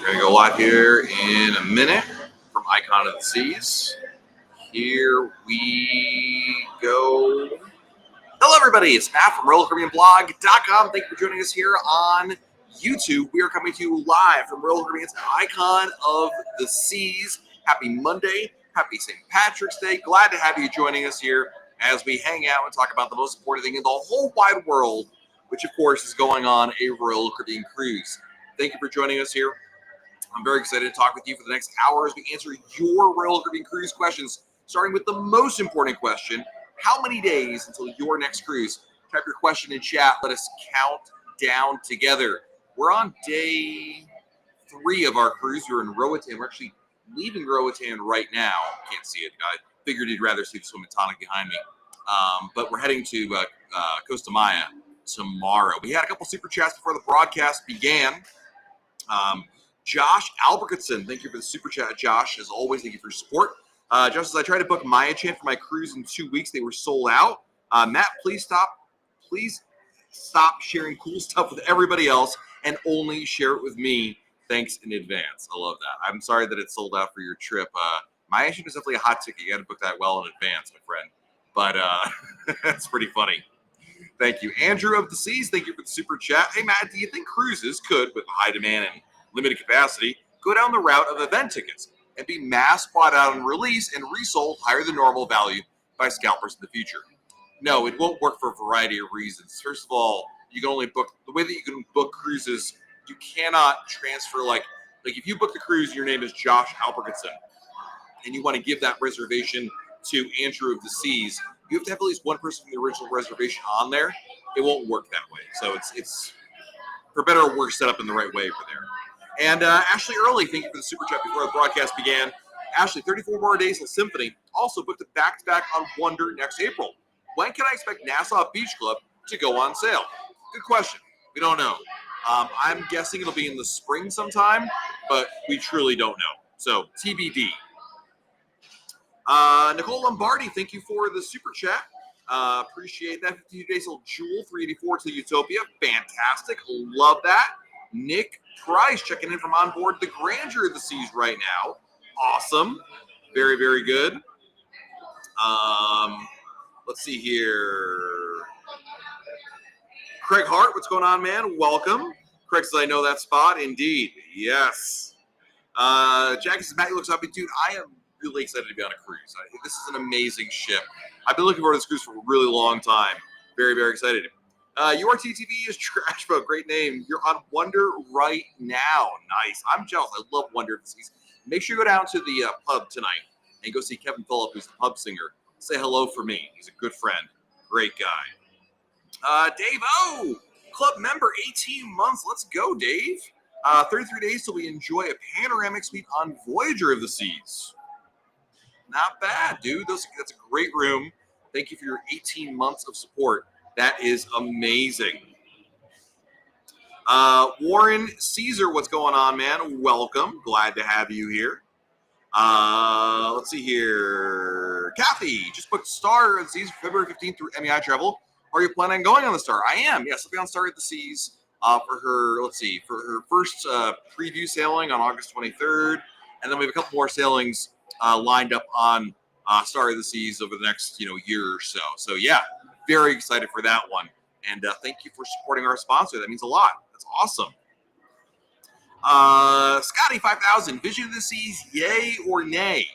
We're going to go live here in a minute from Icon of the Seas. Here we go. Hello, everybody. It's Matt from RoyalCaribbeanBlog.com. Thank you for joining us here on YouTube. We are coming to you live from Royal Caribbean's Icon of the Seas. Happy Monday. Happy St. Patrick's Day. Glad to have you joining us here as we hang out and talk about the most important thing in the whole wide world, which, of course, is going on a Royal Caribbean cruise. Thank you for joining us here. I'm very excited to talk with you for the next hour as we answer your Royal Caribbean cruise questions, starting with the most important question: how many days until your next cruise? Type your question in chat. Let us count down together. We're on day 3 of our cruise. We're in Roatan. We're actually leaving Roatan right now. Can't see it. I figured you'd rather see the swim and tonic behind me. But we're heading to Costa Maya tomorrow. We had a couple super chats before the broadcast began. Josh Albertson, thank you for the super chat, Josh. As always, thank you for your support. Just as I tried to book Maya Chan for my cruise in 2 weeks, they were sold out. Matt, please stop sharing cool stuff with everybody else and only share it with me. Thanks in advance. I love that. I'm sorry that it's sold out for your trip. Maya Chan is definitely a hot ticket. You got to book that well in advance, my friend. But that's pretty funny. Thank you. Andrew of the Seas, thank you for the super chat. Hey, Matt, do you think cruises could, with high demand and limited capacity, go down the route of event tickets and be mass bought out and released and resold higher than normal value by scalpers in the future? No, it won't work for a variety of reasons. First of all, you can only book, the way that you can book cruises, you cannot transfer, like if you book the cruise, your name is Josh Albertson, and you want to give that reservation to Andrew of the Seas, you have to have at least one person from the original reservation on there. It won't work that way. So it's for better or worse, set up in the right way for there. And Ashley Early, thank you for the super chat before the broadcast began. Ashley, 34 more days till Symphony. Also booked a back-to-back on Wonder next April. When can I expect Nassau Beach Club to go on sale? Good question. We don't know. I'm guessing it'll be in the spring sometime, but we truly don't know. So TBD. Nicole Lombardi, thank you for the super chat. Appreciate that. 52 days till Jewel, 384 till Utopia. Fantastic. Love that. Nick Price checking in from on board the Grandeur of the Seas right now. Awesome. Very, very good. Let's see here. Craig Hart, what's going on, man? Welcome. Craig says, I know that spot. Indeed. Yes. Jackie says, Matt, you look happy, dude. I am really excited to be on a cruise. This is an amazing ship. I've been looking forward to this cruise for a really long time. Very, very excited. URTTV is trash, but great name. You're on Wonder right now. Nice. I'm jealous. I love Wonder of the Seas. Make sure you go down to the pub tonight and go see Kevin Phillip, who's the pub singer. Say hello for me. He's a good friend. Great guy. Dave O, club member, 18 months. Let's go, Dave. 33 days till we enjoy a panoramic suite on Voyager of the Seas. Not bad, dude. That's a great room. Thank you for your 18 months of support. That is amazing. Warren Caesar, what's going on, man? Welcome. Glad to have you here. Let's see here. Kathy, just booked Star of the Seas February 15th through MEI Travel. Are you planning on going on the Star? I am. Yes, I'll be on Star of the Seas for her first preview sailing on August 23rd. And then we have a couple more sailings lined up on Star of the Seas over the next year or so. So yeah, very excited for that one. And thank you for supporting our sponsor. That means a lot. That's awesome. Scotty 5000, Vision of the Seas, yay or nay?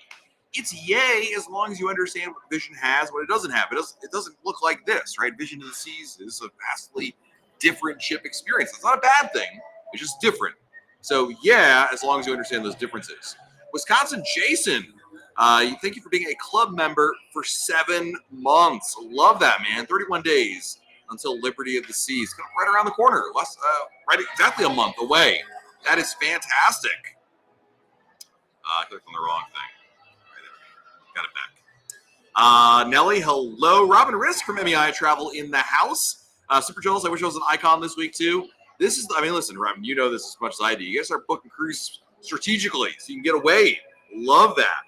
It's yay as long as you understand what Vision has, what it doesn't have. It doesn't look like this, right? Vision of the Seas is a vastly different ship experience. It's not a bad thing. It's just different. So yeah, as long as you understand those differences. Wisconsin Jason, thank you for being a club member for 7 months. Love that, man. 31 days until Liberty of the Seas. Right around the corner. Right exactly a month away. That is fantastic. I clicked on the wrong thing. Got it back. Nelly, hello. Robin Risk from MEI Travel in the house. Super jealous. I wish I was an icon this week, too. Listen, Robin, you know this as much as I do. You guys start booking cruises strategically so you can get away. Love that.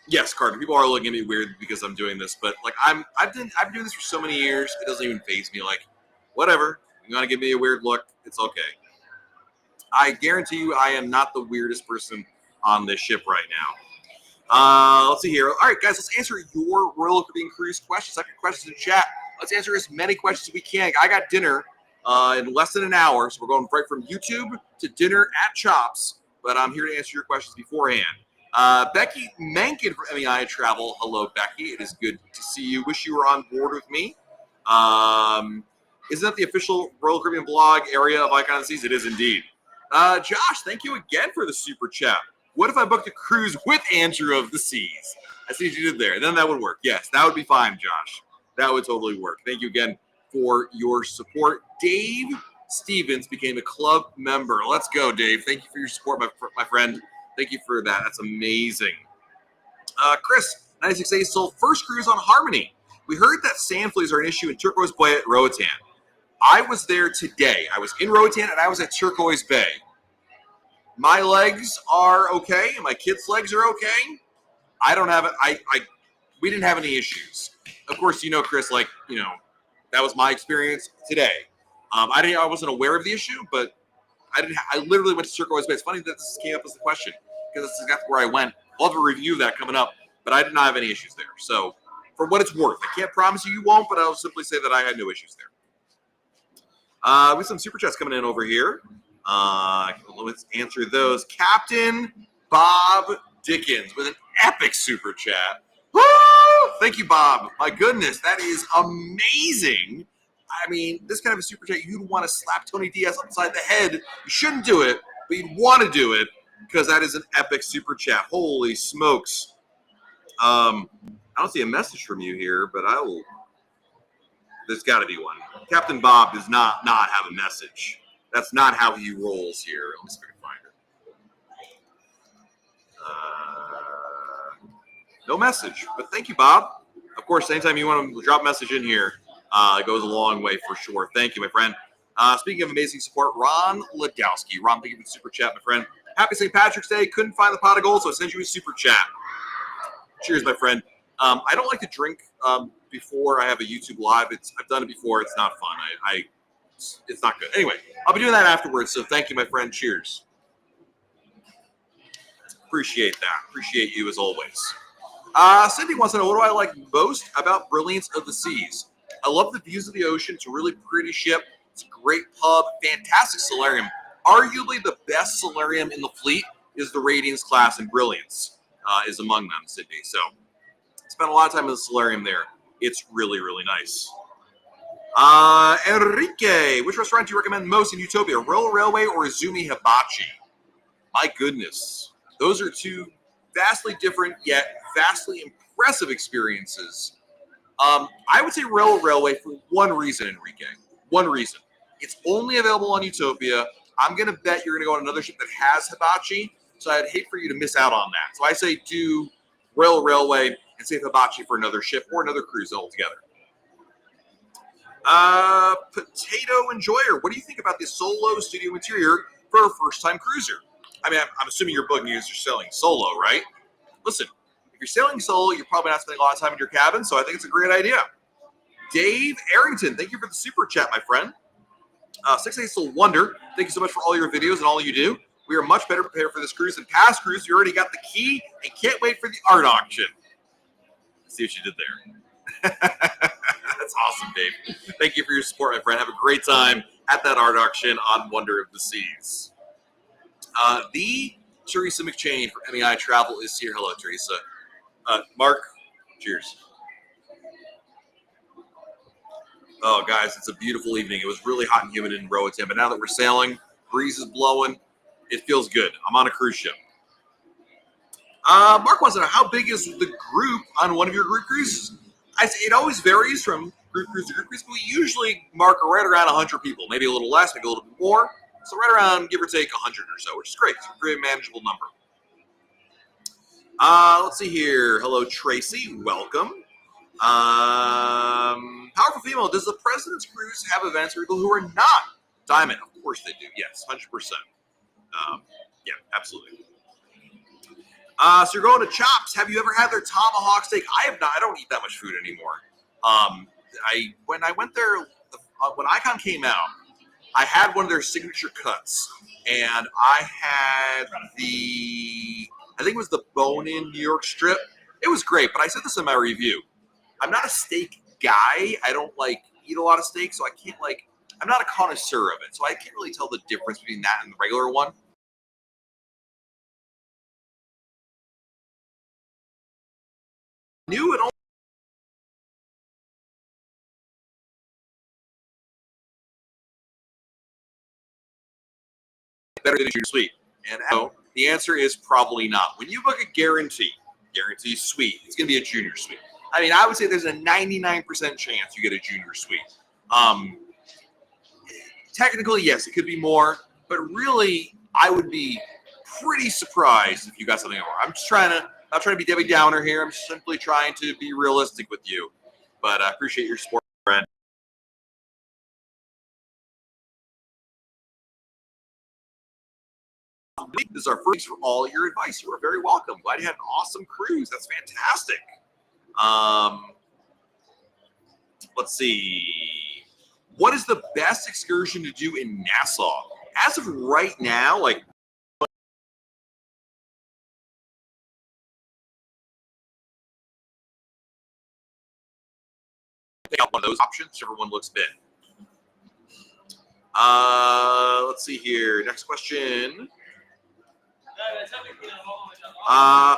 Yes, Carter, people are looking at me weird because I'm doing this, but I've been doing this for so many years, it doesn't even faze me. Whatever. You want to give me a weird look, it's okay. I guarantee you I am not the weirdest person on this ship right now. Let's see here. All right, guys, let's answer your Royal Caribbean Cruise questions. Type your questions in chat. Let's answer as many questions as we can. I got dinner in less than an hour, so we're going right from YouTube to dinner at Chops, but I'm here to answer your questions beforehand. Becky Mankin from MEI Travel. Hello, Becky. It is good to see you. Wish you were on board with me. Isn't that the official Royal Caribbean blog area of Icon of the Seas? It is indeed. Josh, thank you again for the super chat. What if I booked a cruise with Andrew of the Seas? I see what you did there. Then that would work. Yes, that would be fine, Josh. That would totally work. Thank you again for your support. Dave Stevens became a club member. Let's go, Dave. Thank you for your support, my friend. Thank you for that. That's amazing. Chris, 96A sold first cruise on Harmony. We heard that sand fleas are an issue in Turquoise Bay at Roatan. I was there today. I was in Roatan and I was at Turquoise Bay. My legs are okay. My kids' legs are okay. I don't have it. We didn't have any issues. Of course, Chris, that was my experience today. I wasn't aware of the issue, but I literally went to Turquoise Bay. It's funny that this came up as the question because that's exactly where I went. I'll have a review of that coming up, but I did not have any issues there. So for what it's worth, I can't promise you won't, but I'll simply say that I had no issues there. We have some super chats coming in over here. Let's answer those. Captain Bob Dickens with an epic super chat. Woo! Thank you, Bob. My goodness, that is amazing. I mean, this kind of a super chat, you'd want to slap Tony Diaz upside the head. You shouldn't do it, but you'd want to do it because that is an epic super chat. Holy smokes. I don't see a message from you here, but I will. There's got to be one. Captain Bob does not have a message. That's not how he rolls here. Let me see if I can find it. No message, but thank you, Bob. Of course, anytime you want to drop a message in here, it goes a long way for sure. Thank you, my friend. Speaking of amazing support, Ron Ladowski. Ron, thank you for the super chat, my friend. Happy St. Patrick's Day. Couldn't find the pot of gold, so I sent you a super chat. Cheers, my friend. I don't like to drink before I have a YouTube live. I've done it before. It's not fun. It's not good. Anyway, I'll be doing that afterwards. So thank you, my friend. Cheers. Appreciate that. Appreciate you as always. Cindy wants to know, what do I like most about Brilliance of the Seas? I love the views of the ocean. It's a really pretty ship. It's a great pub. Fantastic solarium. Arguably the best solarium in the fleet is the Radiance class, and Brilliance is among them, Sydney. So spent a lot of time in the solarium there. It's really, really nice. Enrique, which restaurant do you recommend most in Utopia? Royal Railway or Izumi Hibachi? My goodness. Those are two vastly different yet vastly impressive experiences. I would say Royal Railway for one reason, Enrique. One reason. It's only available on Utopia. I'm going to bet you're going to go on another ship that has hibachi, so I'd hate for you to miss out on that. So I say do Royal Railway and save hibachi for another ship or another cruise altogether. Potato Enjoyer, what do you think about the solo studio interior for a first-time cruiser? I mean, I'm assuming you're booking as you're sailing solo, right? Listen, if you're sailing solo, you're probably not spending a lot of time in your cabin, so I think it's a great idea. Dave Arrington, thank you for the super chat, my friend. 6A Soul Wonder, thank you so much for all your videos and all you do. We are much better prepared for this cruise than past cruise. You already got the key and can't wait for the art auction. See what you did there. That's awesome, Dave. Thank you for your support, my friend. Have a great time at that art auction on Wonder of the Seas. The Teresa McChain from MEI Travel is here. Hello, Teresa. Mark, cheers. Oh, guys, it's a beautiful evening. It was really hot and humid in Roatan, but now that we're sailing, breeze is blowing. It feels good. I'm on a cruise ship. Mark wants to know, how big is the group on one of your group cruises? I say it always varies from group cruise to group cruise, but we usually mark right around 100 people, maybe a little less, maybe a little bit more. So right around, give or take, 100 or so, which is great. It's a very manageable number. Let's see here. Hello, Tracy. Welcome. Powerful Female, does the President's Cruise have events for people who are not Diamond? Of course they do. Yes, 100%. Yeah, absolutely. So you're going to Chops. Have you ever had their tomahawk steak? I have not. I don't eat that much food anymore. When I went there, when Icon came out, I had one of their signature cuts, and I had I think it was the bone-in New York strip. It was great, but I said this in my review. I'm not a steak guy. I don't eat a lot of steak, so I can't I'm not a connoisseur of it, so I can't really tell the difference between that and the regular one. New and better than your sweet. And the answer is probably not. When you book a guarantee sweet, it's going to be a junior sweet. I mean, I would say there's a 99% chance you get a junior sweet. Technically, yes, it could be more, but really, I would be pretty surprised if you got something more. I'm just not trying to be Debbie Downer here. I'm simply trying to be realistic with you. But I appreciate your support, friend. This is our first for all your advice. You are very welcome. Glad you had an awesome cruise. That's fantastic. Let's see. What is the best excursion to do in Nassau? As of right now, one of those options, whichever one looks big. Let's see here. Next question.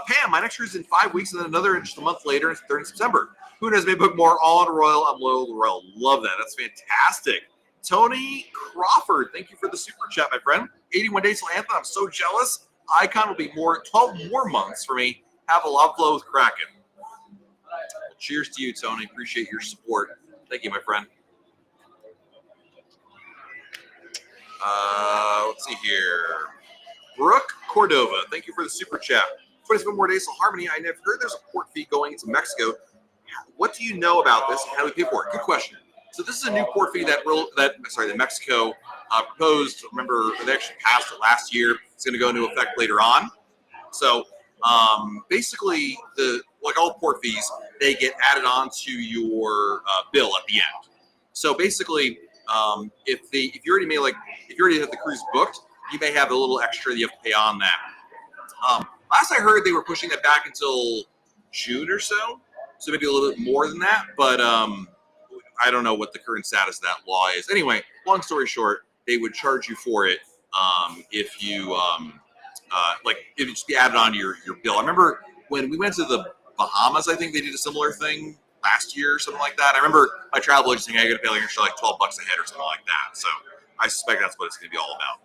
Pam, my next cruise is in 5 weeks and then another just a month later, it's 3rd of September. Who knows, may book more. All on Royal. I'm loyal to Royal. Love that. That's fantastic. Tony Crawford, thank you for the super chat, my friend. 81 days till Anthem. I'm so jealous. Icon will be 12 more months for me. Have a love flow with Kraken. Well, cheers to you, Tony. Appreciate your support. Thank you, my friend. Let's see here. Brooke Cordova, thank you for the super chat. 27 more days till Harmony. I never heard there's a port fee going into Mexico. What do you know about this and how do we pay for it? Good question. So this is a new port fee that Mexico proposed. Remember, they actually passed it last year. It's going to go into effect later on. So basically, like all port fees, they get added on to your bill at the end. So basically, if you already have the cruise booked, you may have a little extra that you have to pay on that. Last I heard, they were pushing that back until June or so maybe a little bit more than that. But I don't know what the current status of that law is. Anyway, long story short, they would charge you for it if you it would just be added on to your bill. I remember when we went to the Bahamas, I think they did a similar thing last year or something like that. I remember my travel agent saying I got to pay like $12 a head or something like that. So I suspect that's what it's going to be all about.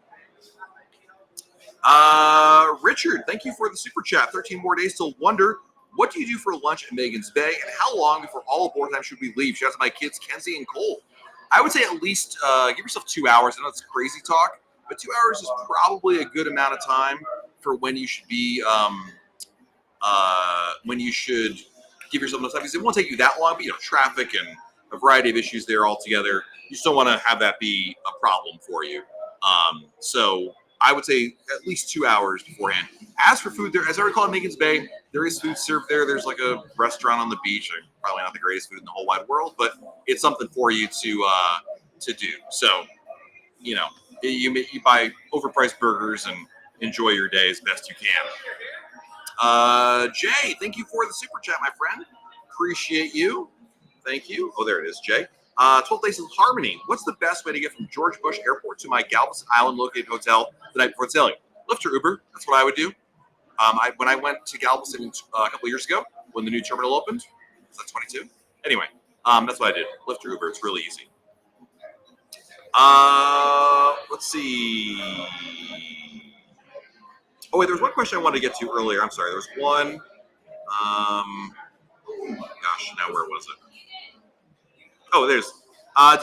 Richard, thank you for the super chat. 13 more days till Wonder. What do you do for lunch at Magens Bay, and how long before all aboard time should we leave? Shout out to my kids, Kenzie and Cole. I would say at least give yourself 2 hours. I know it's crazy talk, but 2 hours is probably a good amount of time for when you should be when you should give yourself enough time, because it won't take you that long. But traffic and a variety of issues there altogether. You still want to have that be a problem for you. So I would say at least 2 hours beforehand. As for food, there, as I recall, in Magens Bay, there is food served there. There's like a restaurant on the beach. Probably not the greatest food in the whole wide world, but it's something for you to do. So, you buy overpriced burgers and enjoy your day as best you can. Jay, thank you for the super chat, my friend. Appreciate you. Thank you. Oh, there it is, Jay. 12 days of Harmony. What's the best way to get from George Bush Airport to my Galveston Island located hotel the night before sailing? Lyft or Uber. That's what I would do. When I went to Galveston a couple years ago, when the new terminal opened, was that 22? Anyway, that's what I did. Lyft or Uber. It's really easy. Let's see. Oh, wait, there was one question I wanted to get to earlier. I'm sorry. There was one. Gosh, now where was it? Oh, there's. Do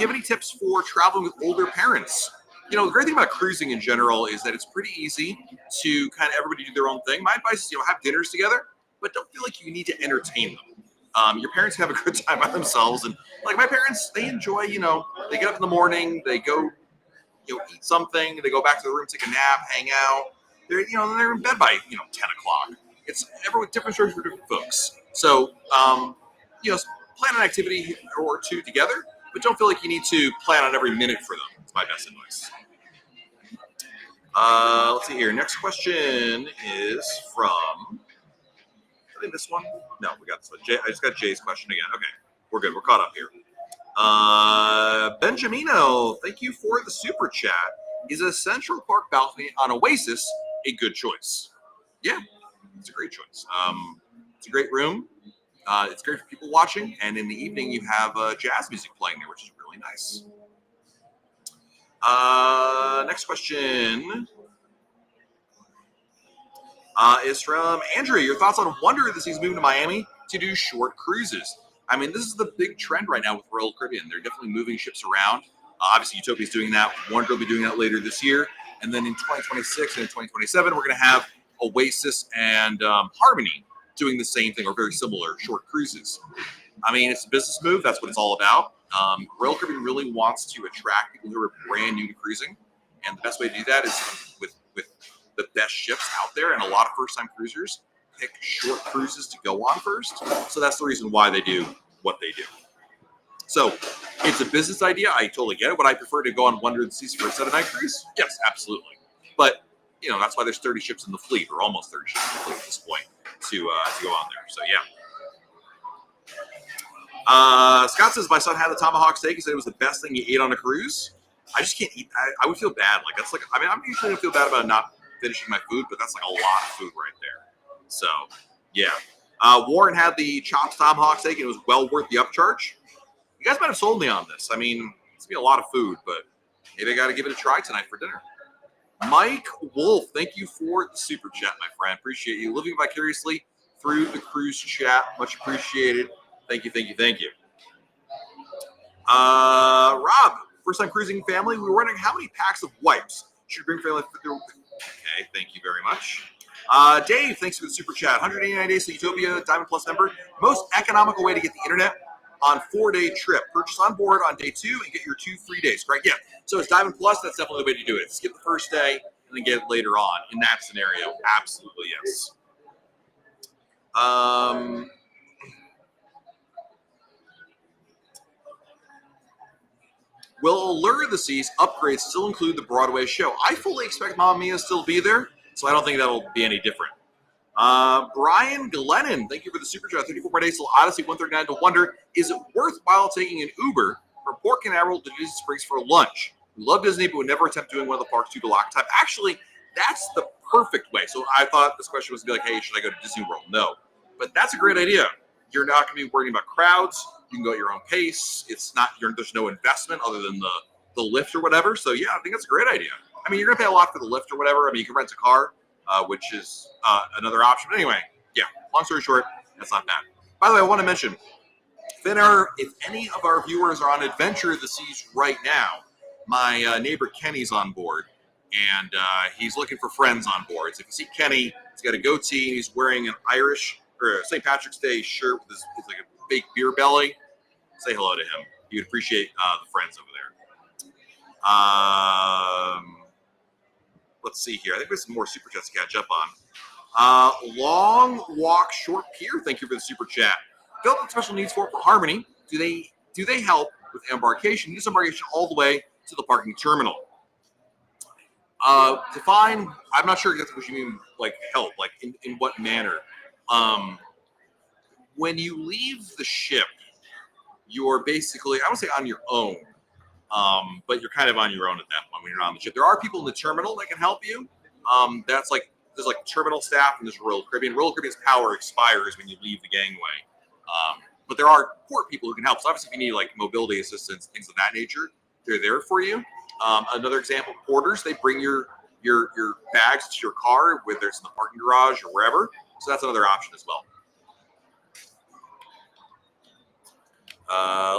you have any tips for traveling with older parents? The great thing about cruising in general is that it's pretty easy to kind of everybody do their own thing. My advice is, have dinners together, but don't feel like you need to entertain them. Your parents have a good time by themselves, and like my parents, they enjoy. They get up in the morning, they go, eat something, they go back to the room, take a nap, hang out. They're in bed by 10 o'clock. It's everyone different stories for different folks. So plan an activity or two together, but don't feel like you need to plan on every minute for them. It's my best advice. Let's see here. Next question is from. Did I miss one? No, we got this one. I just got Jay's question again. Okay, we're good. We're caught up here. Benjamino, thank you for the super chat. Is a Central Park balcony on Oasis a good choice? Yeah, it's a great choice. It's a great room. It's great for people watching, and in the evening you have jazz music playing there, which is really nice. Next question is from Andrea. Your thoughts on Wonder this season moving to Miami to do short cruises? I mean, this is the big trend right now with Royal Caribbean. They're definitely moving ships around. Obviously, Utopia's doing that. Wonder will be doing that later this year. And then in 2026 and in 2027, we're going to have Oasis and Harmony doing the same thing or very similar short cruises. I mean, it's a business move. That's what it's all about. Royal Caribbean really wants to attract people who are brand new to cruising. And the best way to do that is with the best ships out there. And a lot of first-time cruisers pick short cruises to go on first. So that's the reason why they do what they do. So it's a business idea. I totally get it. Would I prefer to go on Wonder of the Seas for a 7-night cruise? Yes, absolutely. But, you know, that's why there's 30 ships in the fleet, or almost 30 ships in the fleet at this point, to go on there. So, yeah. Scott says, my son had the tomahawk steak. He said it was the best thing he ate on a cruise. I just can't eat. I would feel bad. Like, that's like, I mean, I'm usually going to feel bad about not finishing my food, but that's like a lot of food right there. So, yeah. Warren had the chopped tomahawk steak, and it was well worth the upcharge. You guys might have sold me on this. I mean, it's going to be a lot of food, but maybe I got to give it a try tonight for dinner. Mike Wolf, thank you for the super chat, my friend. Appreciate you living vicariously through the cruise chat. Much appreciated. Thank you, thank you, thank you. Rob, first-time cruising family. We were wondering how many packs of wipes should bring family through. Okay, thank you very much. Dave, thanks for the super chat. 189 days to Utopia, Diamond Plus member. Most economical way to get the internet on 4-day trip. Purchase on board on day 2 and get your 2 free days. Right? Yeah. So it's Diamond Plus. That's definitely the way to do it. Skip the first day and then get it later on. In that scenario, absolutely yes. Will Allure of the Seas upgrades still include the Broadway show? I fully expect Mamma Mia to still be there, so I don't think that'll be any different. Brian Glennon, thank you for the super chat. 34 days till Odyssey, 139 to Wonder. Is it worthwhile taking an Uber from Port Canaveral to Disney Springs for lunch? We love Disney, but would never attempt doing one of the parks due to lack of time. Actually, that's the perfect way. So I thought this question was going to be like, hey, should I go to Disney World? No. But that's a great idea. You're not going to be worrying about crowds. You can go at your own pace. It's not, there's no investment other than the lift or whatever. So yeah, I think that's a great idea. I mean, you're going to pay a lot for the lift or whatever. I mean, you can rent a car, which is another option. But anyway, yeah, long story short, that's not bad. By the way, I want to mention, if any of our viewers are on Adventure of the Seas right now, my neighbor Kenny's on board, and he's looking for friends on board. So if you see Kenny, he's got a goatee, and he's wearing an Irish or St. Patrick's Day shirt with his like a fake beer belly. Say hello to him. You'd appreciate the friends over there. Let's see here. I think there's some more super chats to catch up on. Long Walk Short Pier. Thank you for the super chat. Built with special needs for Harmony. Do they help with embarkation? Disembarkation all the way to the parking terminal. Define. I'm not sure exactly what you mean. Like help. Like in what manner? When you leave the ship, you're basically, I would say, on your own. But you're kind of on your own at that point when you're on the ship. There are people in the terminal that can help you. That's like there's like terminal staff and there's Royal Caribbean. Royal Caribbean's power expires when you leave the gangway. But there are port people who can help. So obviously, if you need like mobility assistance, things of that nature, they're there for you. Another example, porters, they bring your bags to your car, whether it's in the parking garage or wherever. So that's another option as well.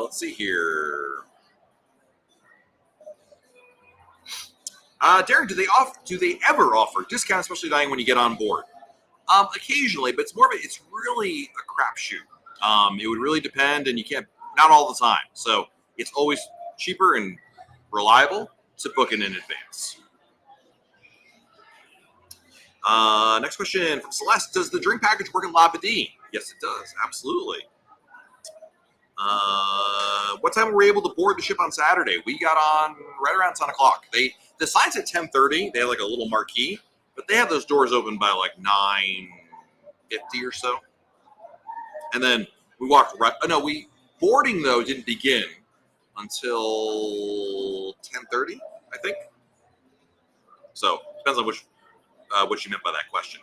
Let's see here. Darren, do they ever offer discounts, especially dining when you get on board? Occasionally, but it's really a crapshoot. It would really depend, and you can't, not all the time. So it's always cheaper and reliable to book it in advance. Next question from Celeste. Does the drink package work in Labadee? Yes, it does. Absolutely. What time were we able to board the ship on Saturday? We got on right around 10 o'clock. The sign's at 10:30. They had like a little marquee, but they had those doors open by like 9:50 or so. And then we walked right. No, boarding though didn't begin until 10:30, I think. So depends on what you meant by that question.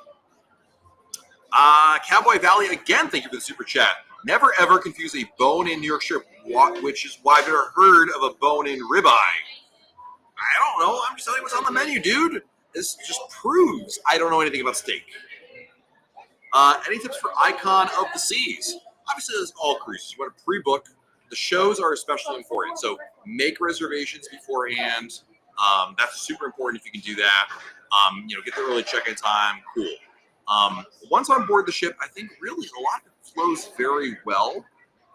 Cowboy Valley again. Thank you for the super chat. Never ever confuse a bone-in New York strip, which is why I've never heard of a bone-in ribeye. I don't know. I'm just telling you what's on the menu, dude. This just proves I don't know anything about steak. Any tips for Icon of the Seas? Obviously, this is all cruises. You want to pre-book. The shows are especially important, so make reservations beforehand. That's super important if you can do that. Get the early check-in time. Cool. Once on board the ship, I think really a lot of it flows very well.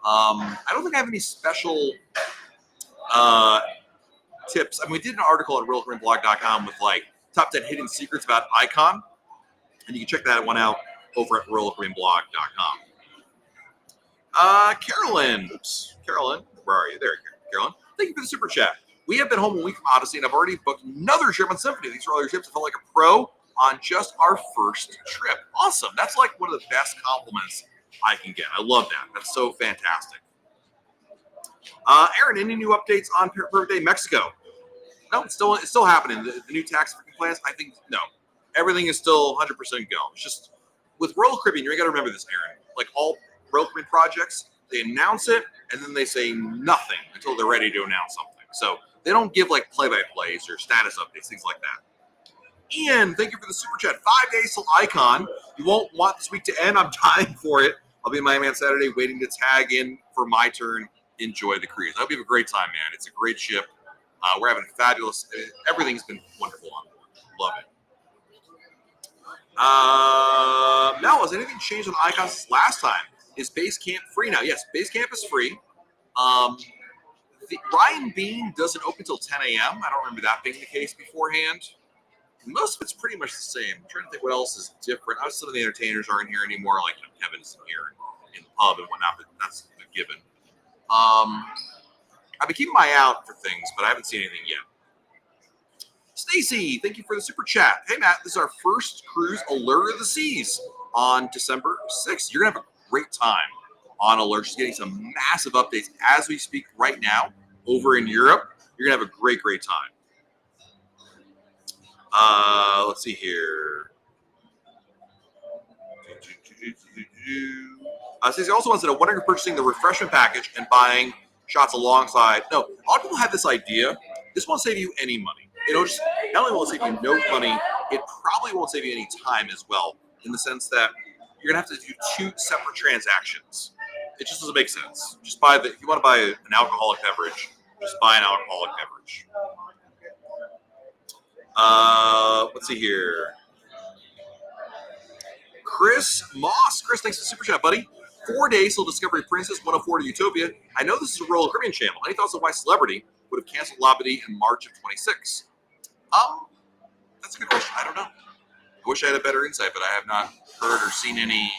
I don't think I have any special tips. I mean, we did an article at RoyalCaribbeanBlog.com with like top 10 hidden secrets about Icon, and you can check that one out over at RoyalCaribbeanBlog.com. Carolyn, where are you? There, Carolyn. Thank you for the super chat. We have been home a week from Odyssey, and I've already booked another trip on Symphony. These are all your trips. I felt like a pro on just our first trip. Awesome. That's like one of the best compliments I can get. I love that. That's so fantastic. Aaron, any new updates on Perfect Day Mexico? No, it's still happening. The new tax plans, I think, no. Everything is still 100% go. It's just, with Royal Caribbean, you got to remember this, Aaron. Like all Royal Caribbean projects, they announce it, and then they say nothing until they're ready to announce something. So they don't give like play-by-plays or status updates, things like that. Ian, thank you for the super chat. 5 days till Icon. You won't want this week to end. I'm dying for it. I'll be in Miami on Saturday waiting to tag in for my turn. Enjoy the cruise. I hope you have a great time, man. It's a great ship. We're having fabulous. Everything's been wonderful on board. Love it. Mel, has anything changed on Icon since last time? Is base camp free now? Yes, base camp is free. Ryan Bean doesn't open until 10 a.m. I don't remember that being the case beforehand. Most of it's pretty much the same. I'm trying to think what else is different. Some of the entertainers aren't here anymore, like Kevin isn't here in the pub and whatnot, but that's a given. I've been keeping my eye out for things, but I haven't seen anything yet. Stacy, thank you for the super chat. Hey, Matt, this is our first cruise, Allure of the Seas, on December 6th. You're going to have a great time on Allure. She's getting some massive updates as we speak right now over in Europe. You're going to have a great, great time. Let's see here. Stacey also wants to know, what are you purchasing the refreshment package and buying shots alongside? No, a lot of people have this idea. This won't save you any money. Just not only won't save you no money, it probably won't save you any time as well, in the sense that you're gonna have to do two separate transactions. It just doesn't make sense. Just if you want to buy an alcoholic beverage, just buy an alcoholic beverage. Let's see here. Chris Moss. Chris, thanks for the super chat, buddy. 4 days till Discovery Princess, 104 to Utopia. I know this is a Royal Caribbean channel. Any thoughts on why Celebrity would have canceled Labadee in March of 26? That's a good question. I don't know. I wish I had a better insight, but I have not heard or seen any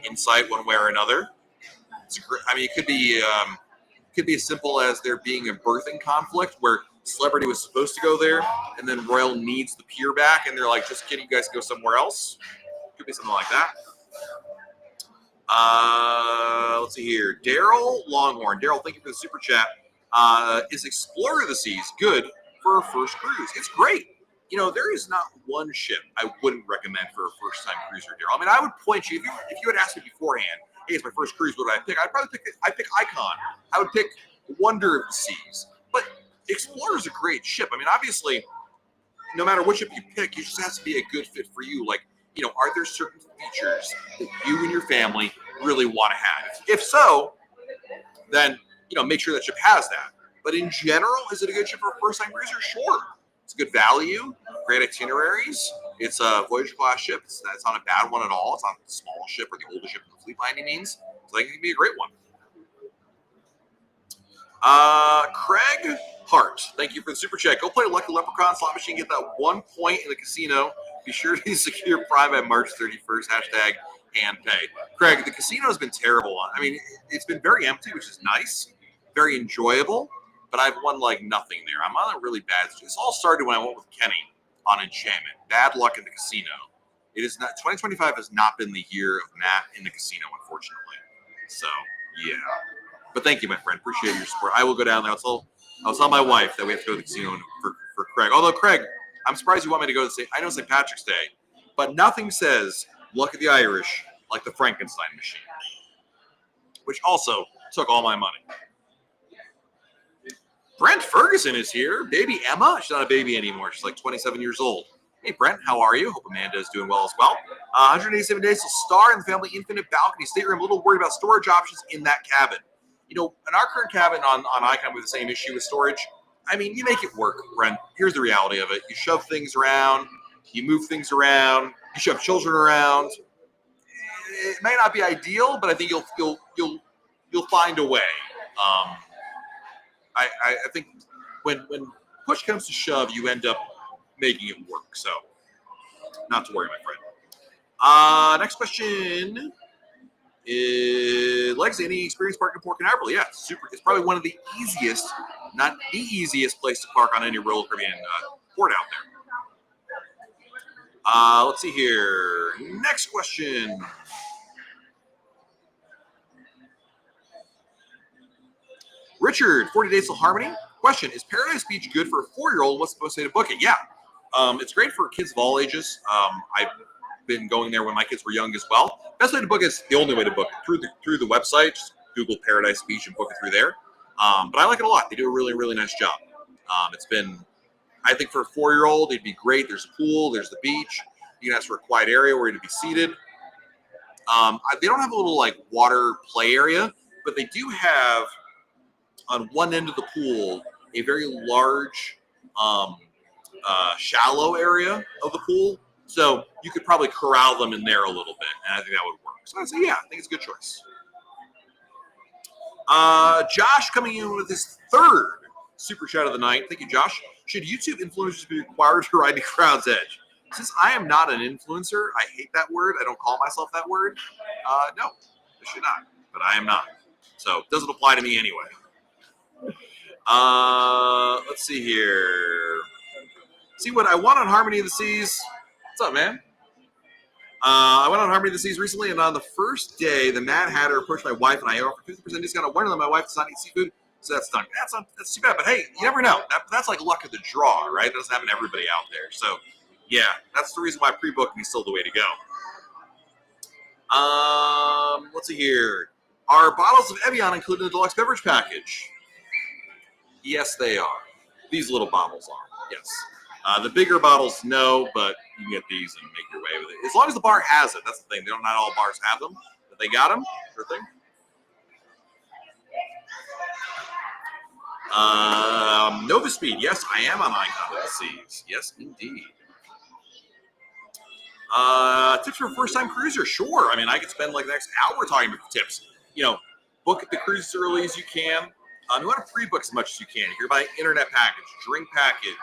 insight one way or another. It could be as simple as there being a birthing conflict where Celebrity was supposed to go there, and then Royal needs the pier back, and they're like, just kidding, you guys go somewhere else. Could be something like that. Let's see here. Daryl Longhorn. Daryl, thank you for the super chat. Is Explorer of the Seas good for a first cruise? It's great. There is not one ship I wouldn't recommend for a first-time cruiser, Daryl. I would point you, if you had asked me beforehand, hey, it's my first cruise, what would I pick? I'd pick Icon. I would pick Wonder of the Seas. But Explorer is a great ship. Obviously, no matter what ship you pick, it just has to be a good fit for you. Like, are there certain features that you and your family really want to have? If so, then, make sure that ship has that. But in general, is it a good ship for a first-time cruiser? Sure. It's a good value, great itineraries. It's a Voyager class ship. It's not a bad one at all. It's not the smallest ship or the oldest ship in the fleet by any means. So I think it can be a great one. Craig Hart, thank you for the super chat. Go play Lucky Leprechaun slot machine. Get that 1 point in the casino. Be sure to secure Prime by March 31st. hand pay. Craig, the casino has been terrible. I mean, it's been very empty, which is nice, very enjoyable, but I've won like nothing there. I'm on a really bad. This all started when I went with Kenny on enchantment. Bad luck in the casino. It is not. 2025 has not been the year of Matt in the casino, unfortunately. So yeah. But thank you, my friend. Appreciate your support. I will go down there. I'll tell my wife that we have to go to the casino for Craig. Although Craig, I'm surprised you want me to go to I know St. Patrick's Day, but nothing says luck of the Irish like the Frankenstein machine, which also took all my money. Brent Ferguson is here. Baby Emma. She's not a baby anymore. She's like 27 years old. Hey, Brent, how are you? Hope Amanda is doing well as well. 187 days to star in the family infinite balcony stateroom. A little worried about storage options in that cabin. You know, in our current cabin on Icon, we have the same issue with storage. I mean, you make it work, Brent. Here's the reality of it. You shove things around. You move things around. You shove children around. It may not be ideal, but I think you'll find a way. I think when push comes to shove, you end up making it work. So, not to worry, my friend. Next question is Legacy. Any experience parking Port Canaveral? Yeah, super. It's probably one of the easiest, not the easiest place to park on any Royal Caribbean port out there. Let's see here. Next question. Richard, 40 Days Till Harmony. Question, is Paradise Beach good for a 4-year-old? What's the best way to book it? Yeah, it's great for kids of all ages. I've been going there when my kids were young as well. Best way to book is the only way to book it, through the website. Just Google Paradise Beach and book it through there. But I like it a lot. They do a really, really nice job. It's been, I think for a 4-year-old, it'd be great. There's a pool, there's the beach. You can ask for a quiet area where to be seated. They don't have a little like water play area, but they do have on one end of the pool a very large shallow area of the pool. So you could probably corral them in there a little bit, and I think that would work. So I'd say, yeah, I think it's a good choice. Josh coming in with his third super chat of the night. Thank you, Josh. Should YouTube influencers be required to ride the crowd's edge? Since I am not an influencer, I hate that word. I don't call myself that word. No, I should not, but I am not. So it doesn't apply to me anyway. Let's see here. See what I won on Harmony of the Seas. What's up, man? I went on Harmony of the Seas recently, and on the first day, the Mad Hatter approached my wife, and I offered 50% discount on one of them. My wife does not eat seafood, so that's done. That's too bad. But hey, you never know. That's like luck of the draw, right? That doesn't happen to everybody out there. So, yeah, that's the reason why pre-booking is still the way to go. Let's see here. Are bottles of Evian included in the deluxe beverage package? Yes, they are. These little bottles are. Yes. The bigger bottles, no, but you can get these and make your way with it. As long as the bar has it, that's the thing. Not all bars have them, but they got them. Sure thing. Nova Speed. Yes, I am on Icon of the Seas. Yes, indeed. Tips for a first-time cruiser? Sure. I mean, I could spend like the next hour talking about tips. You know, book the cruise as early as you can. You want to pre-book as much as you can. If you're buying internet package, drink package,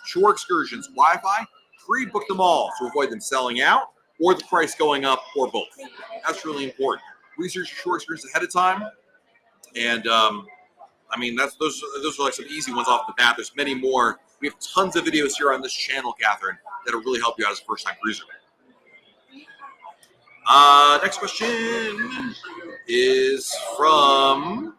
shore excursions, Wi-Fi, pre-book them all to avoid them selling out or the price going up or both. That's really important. Research your shore excursions ahead of time. And, I mean, those are like some easy ones off the bat. There's many more. We have tons of videos here on this channel, Catherine, that'll really help you out as a first-time cruiser. Next question is from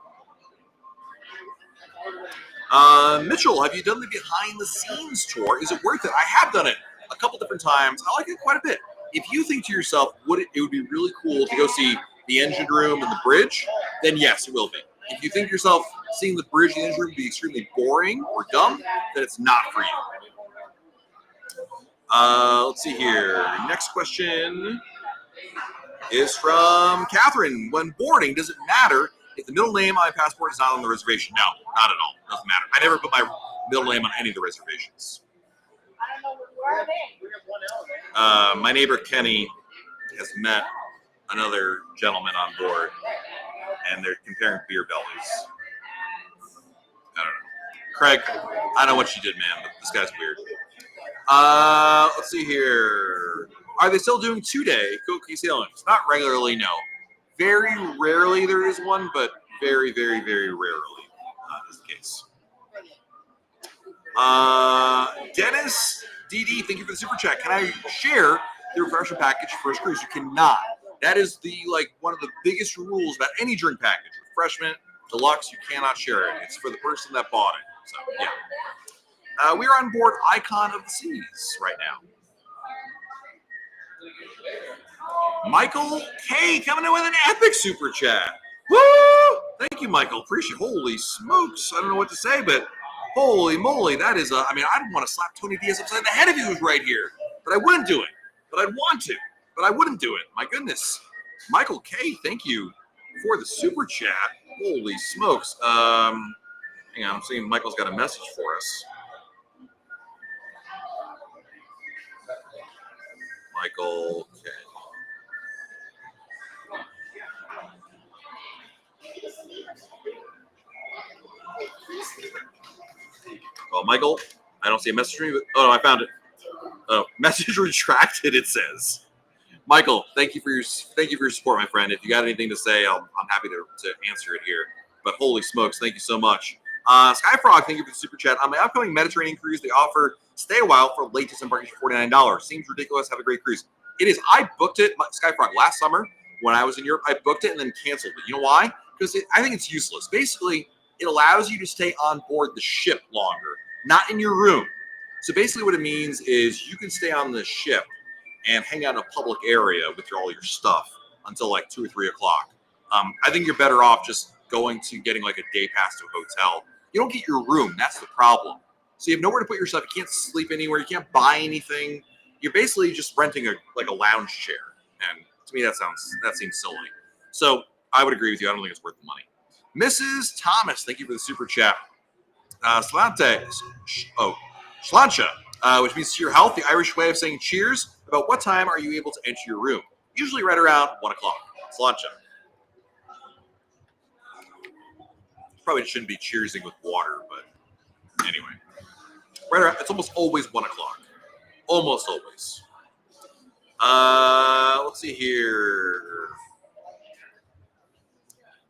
Mitchell. Have you done the behind-the-scenes tour? Is it worth it? I have done it a couple different times. I like it quite a bit. If you think to yourself, it would be really cool to go see the engine room and the bridge, then yes, it will be. If you think to yourself, seeing the bridge and the engine room would be extremely boring or dumb, then it's not for you. Let's see here. Next question is from Catherine. When boarding, does it matter if the middle name on my passport is not on the reservation? No, not at all. Doesn't matter. I never put my middle name on any of the reservations. My neighbor Kenny has met another gentleman on board, and they're comparing beer bellies. I don't know. Craig, I don't know what you did, man, but this guy's weird. Let's see here. Are they still doing 2-day cookie sailings? Not regularly, no. Very rarely there is one, but very, very, very rarely is the case. Dennis DD, thank you for the super chat. Can I share the refreshment package first cruise? You cannot. That is one of the biggest rules about any drink package. Refreshment, deluxe, you cannot share it. It's for the person that bought it. So yeah. We are on board Icon of the Seas right now. Michael K coming in with an epic super chat. Woo! Thank you, Michael. Appreciate it. Holy smokes. I don't know what to say, but holy moly, that is I don't want to slap Tony Diaz upside the head if he was right here, but I wouldn't do it. But I'd want to, but I wouldn't do it. My goodness. Michael K, thank you for the super chat. Holy smokes. Hang on, I'm seeing Michael's got a message for us. Michael K. Well, Michael, I don't see a message from you. Oh, no, I found it. Oh, message retracted, it says. Michael, thank you for your support, my friend. If you got anything to say, I'm happy to answer it here. But holy smokes, thank you so much. Skyfrog, thank you for the super chat. On my upcoming Mediterranean cruise, they offer stay a while for late disembarkation for $49. Seems ridiculous. Have a great cruise. It is. I booked it, Skyfrog, last summer when I was in Europe. I booked it and then canceled it. You know why? Because I think it's useless. Basically, it allows you to stay on board the ship longer, not in your room. So basically what it means is you can stay on the ship and hang out in a public area with all your stuff until like 2 or 3 o'clock. I think you're better off just getting like a day pass to a hotel. You don't get your room. That's the problem. So you have nowhere to put your stuff. You can't sleep anywhere. You can't buy anything. You're basically just renting a lounge chair. And to me, that seems silly. So I would agree with you. I don't think it's worth the money. Mrs. Thomas, thank you for the super chat. Slancha, which means to your health, the Irish way of saying cheers. About what time are you able to enter your room? Usually right around 1 o'clock. Slancha. Probably shouldn't be cheersing with water, but anyway. Right around, it's almost always 1 o'clock. Almost always. Let's see here.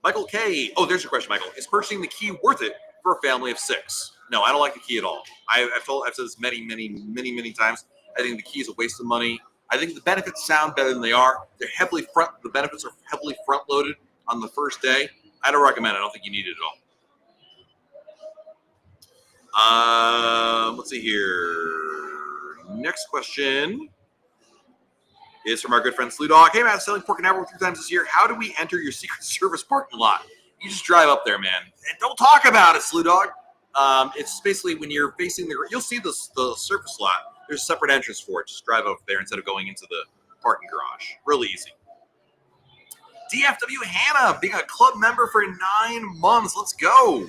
Michael K. Oh, there's your question, Michael. Is purchasing the key worth it for a family of 6? No, I don't like the key at all. I've said this many times. I think the key is a waste of money. I think the benefits sound better than they are. The benefits are heavily front loaded on the first day. I don't recommend it. I don't think you need it at all. Let's see here. Next question is from our good friend Slew Dog. Hey, Matt, selling pork and apple 3 times this year. How do we enter your Secret Service parking lot? You just drive up there, man. And don't talk about it, Slew Dog. It's basically when you're facing you'll see the surface lot. There's a separate entrance for it. Just drive over there instead of going into the parking garage. Really easy. DFW Hannah, being a club member for 9 months. Let's go.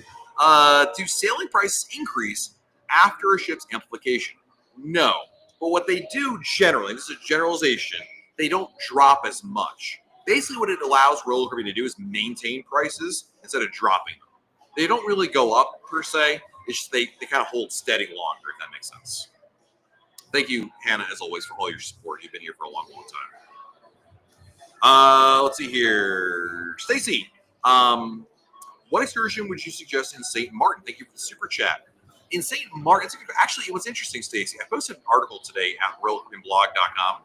Do sailing prices increase after a ship's amplification? No. But what they do generally, this is a generalization, they don't drop as much. Basically what it allows Royal Caribbean to do is maintain prices instead of dropping them. They don't really go up per se. It's just they kind of hold steady longer, if that makes sense. Thank you, Hannah, as always, for all your support. You've been here for a long, long time. Let's see here. Stacy, what excursion would you suggest in St. Martin? Thank you for the super chat. In St. Martin, actually, it was interesting, Stacy. I posted an article today at RoyalCaribbeanBlog.com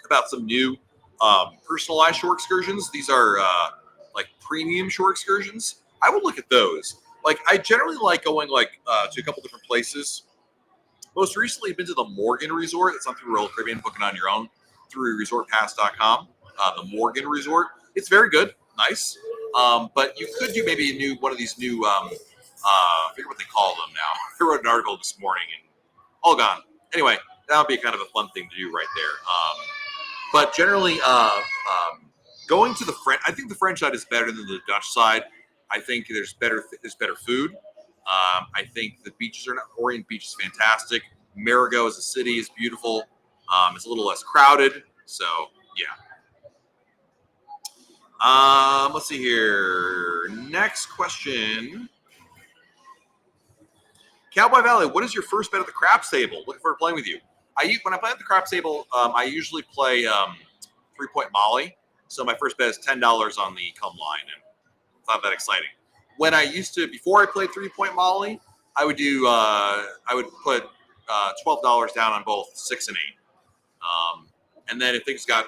about some new personalized shore excursions. These are like premium shore excursions. I would look at those. Like, I generally like going to a couple different places. Most recently, I've been to the Morgan Resort. It's not through Royal Caribbean, booking on your own through resortpass.com. The Morgan Resort. It's very good, nice. But you could do maybe one of these new. I forget what they call them now. I wrote an article this morning and all gone. Anyway, that would be kind of a fun thing to do right there. But generally, going to the French, I think the French side is better than the Dutch side. I think there's better food. I think the beaches Orient Beach is fantastic. Marigot as a city is beautiful. It's a little less crowded. So yeah. Let's see here. Next question. Cowboy Valley, what is your first bet at the craps table? Looking forward to playing with you. When I play at the craps table, I usually play 3-point Molly. So my first bet is $10 on the come line, and it's not that exciting. When I used to, before I played 3-point Molly, I would put $12 down on both 6 and 8. And then if I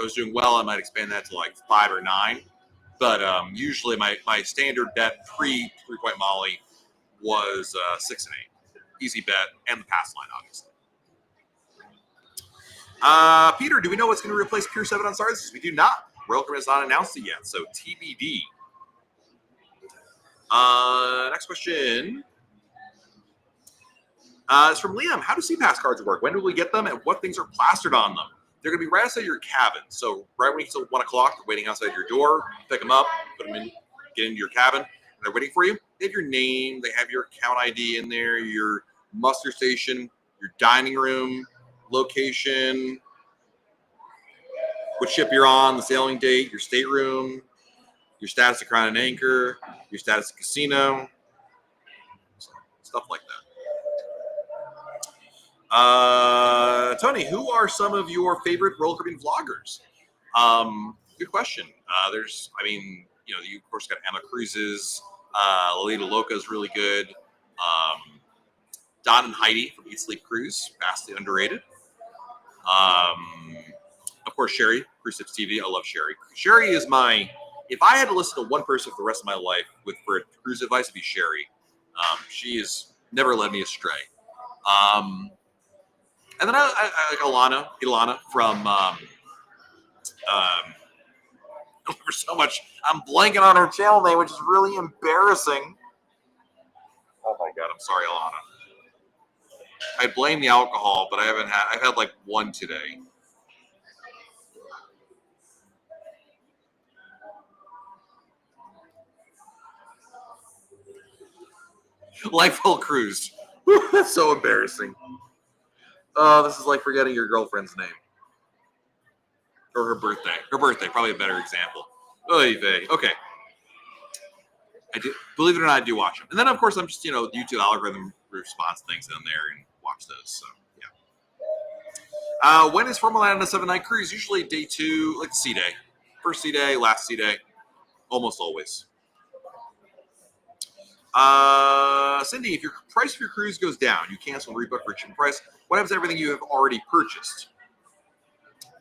was doing well, I might expand that to like 5 or 9. But usually my standard bet pre 3-point Molly was 6 and 8. Easy bet, and the pass line, obviously. Peter, do we know what's going to replace Pure 7 on Stars? We do not. Royal Caribbean has not announced it yet, so TBD. Next question. It's from Liam. How do C-Pass cards work? When do we get them, and what things are plastered on them? They're going to be right outside your cabin. So right when it's 1 o'clock, they're waiting outside your door. Pick them up, put them in, get into your cabin, and they're waiting for you. They have your name. They have your account ID in there, your muster station, your dining room, location, what ship you're on, the sailing date, your stateroom, your status of Crown and Anchor, your status of casino, stuff like that. Tony, who are some of your favorite Royal Caribbean vloggers? Good question. You of course got Emma Cruises. Lolita Loca is really good. Don and Heidi from Eat Sleep Cruise, vastly underrated. Of course, Sherry, Cruise Tips TV. I love Sherry. Sherry is if I had to listen to one person for the rest of my life for cruise advice, it'd be Sherry. She has never led me astray. And then I like Ilana from for so much. I'm blanking on her channel name, which is really embarrassing. Oh my god, I'm sorry, Ilana. I blame the alcohol, but I've had like one today. Life well cruised. That's so embarrassing. Oh, this is like forgetting your girlfriend's name. Or her birthday. Her birthday, probably a better example. Oy vey. Okay. Believe it or not, I do watch them. And then, of course, I'm just, YouTube algorithm response things in there and watch those. So, yeah. When is Formula 9 on a 7-night cruise? Usually day 2, like the sea day. First sea day, last sea day. Almost always. Cindy, if your price of your cruise goes down, you cancel and rebook for a cheaper price, what happens to everything you have already purchased?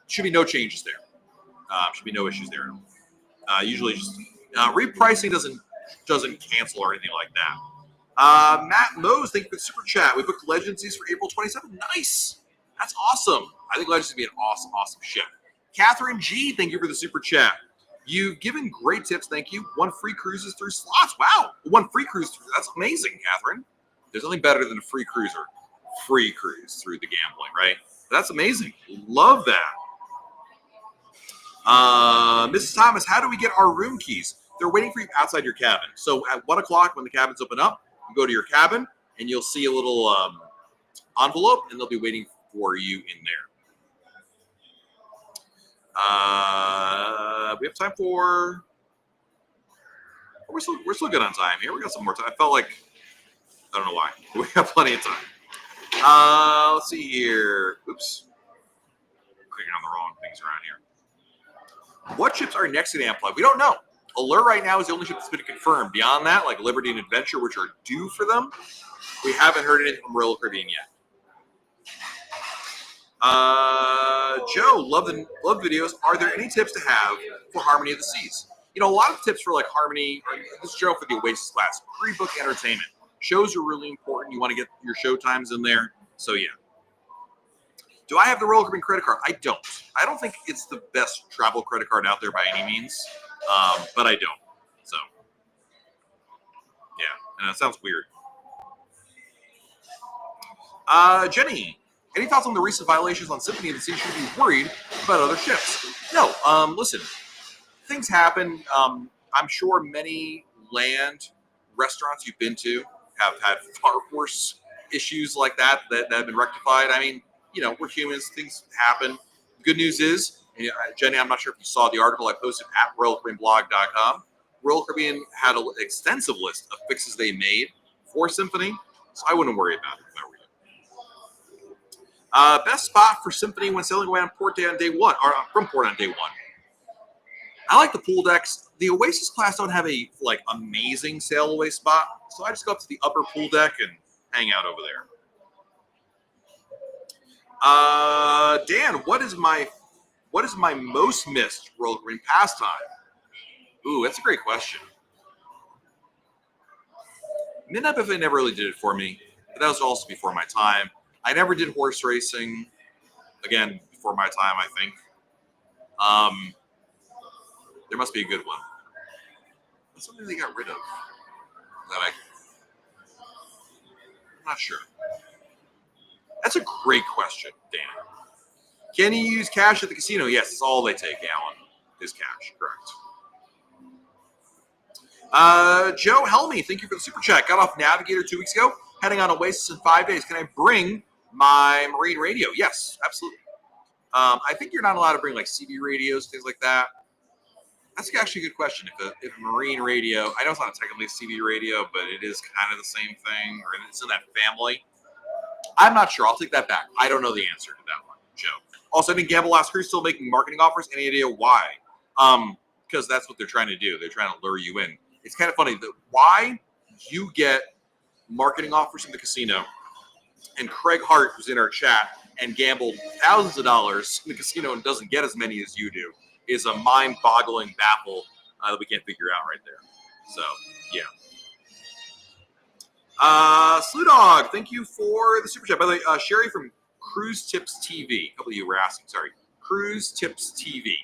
Should be no changes there. Should be no issues there at all. Usually just repricing doesn't cancel or anything like that. Matt Mose, thank you for the super chat. We booked Legencies for April 27th. Nice. That's awesome. I think Legends would be an awesome, awesome ship. Catherine G, thank you for the super chat. You've given great tips, thank you. 1 free cruises through slots. Wow. 1 free cruise. That's amazing, Catherine. There's nothing better than a free cruise through the gambling, right? That's amazing. Love that. Mrs. Thomas, how do we get our room keys? They're waiting for you outside your cabin. So at 1 o'clock when the cabins open up, you go to your cabin and you'll see a little envelope and they'll be waiting for you in there. We have time for. We're still good on time here. We got some more time. I felt like I don't know why. We got plenty of time. Let's see here. Oops, clicking on the wrong things around here. What ships are next to the Amplify? We don't know. Allure right now is the only ship that's been confirmed. Beyond that, like Liberty and Adventure, which are due for them, we haven't heard anything from Royal Caribbean yet. Joe, love the videos. Are there any tips to have for Harmony of the Seas? A lot of tips for like Harmony. This is Joe for the Oasis class. Pre-book entertainment. Shows are really important. You want to get your show times in there. So yeah. Do I have the Royal Caribbean credit card? I don't. I don't think it's the best travel credit card out there by any means, but I don't. So yeah, and that sounds weird. Jenny. Any thoughts on the recent violations on Symphony of the Sea? Should we be worried about other ships? No. Listen, things happen. I'm sure many land restaurants you've been to have had far worse issues like that have been rectified. I mean, we're humans. Things happen. The good news is, Jenny, I'm not sure if you saw the article I posted at RoyalCaribbeanBlog.com. Royal Caribbean had an extensive list of fixes they made for Symphony, so I wouldn't worry about it if I were you. Best spot for Symphony when sailing away on port day on day one, or from port on day one. I like the pool decks. The Oasis class don't have a amazing sail away spot, so I just go up to the upper pool deck and hang out over there. Dan, what is my most missed Royal Caribbean pastime? Ooh, that's a great question. Midnight Buffet never really did it for me, but that was also before my time. I never did horse racing. Again, before my time, I think. There must be a good one. What's something they got rid of that I'm not sure. That's a great question, Dan. Can you use cash at the casino? Yes, it's all they take, Alan, is cash. Correct. Joe Helmy, thank you for the super chat. Got off Navigator 2 weeks ago. Heading on Oasis in 5 days. Can I bring my marine radio? Yes, absolutely. I think you're not allowed to bring CB radios, things like that. That's actually a good question. If marine radio, I know it's not technically a CB radio, but it is kind of the same thing, or it's in that family. I'm not sure. I'll take that back. I don't know the answer to that one, Joe. Also, I think Gamble Last Cruise still making marketing offers. Any idea why? Because that's what they're trying to do. They're trying to lure you in. It's kind of funny that why you get marketing offers from the casino, and Craig Hart, who's in our chat and gambled thousands of dollars in the casino and doesn't get as many as you do, is a mind-boggling baffle that we can't figure out right there. So, yeah. Slew Dog, thank you for the super chat. By the way, Sherry from Cruise Tips TV. A couple of you were asking. Sorry, Cruise Tips TV.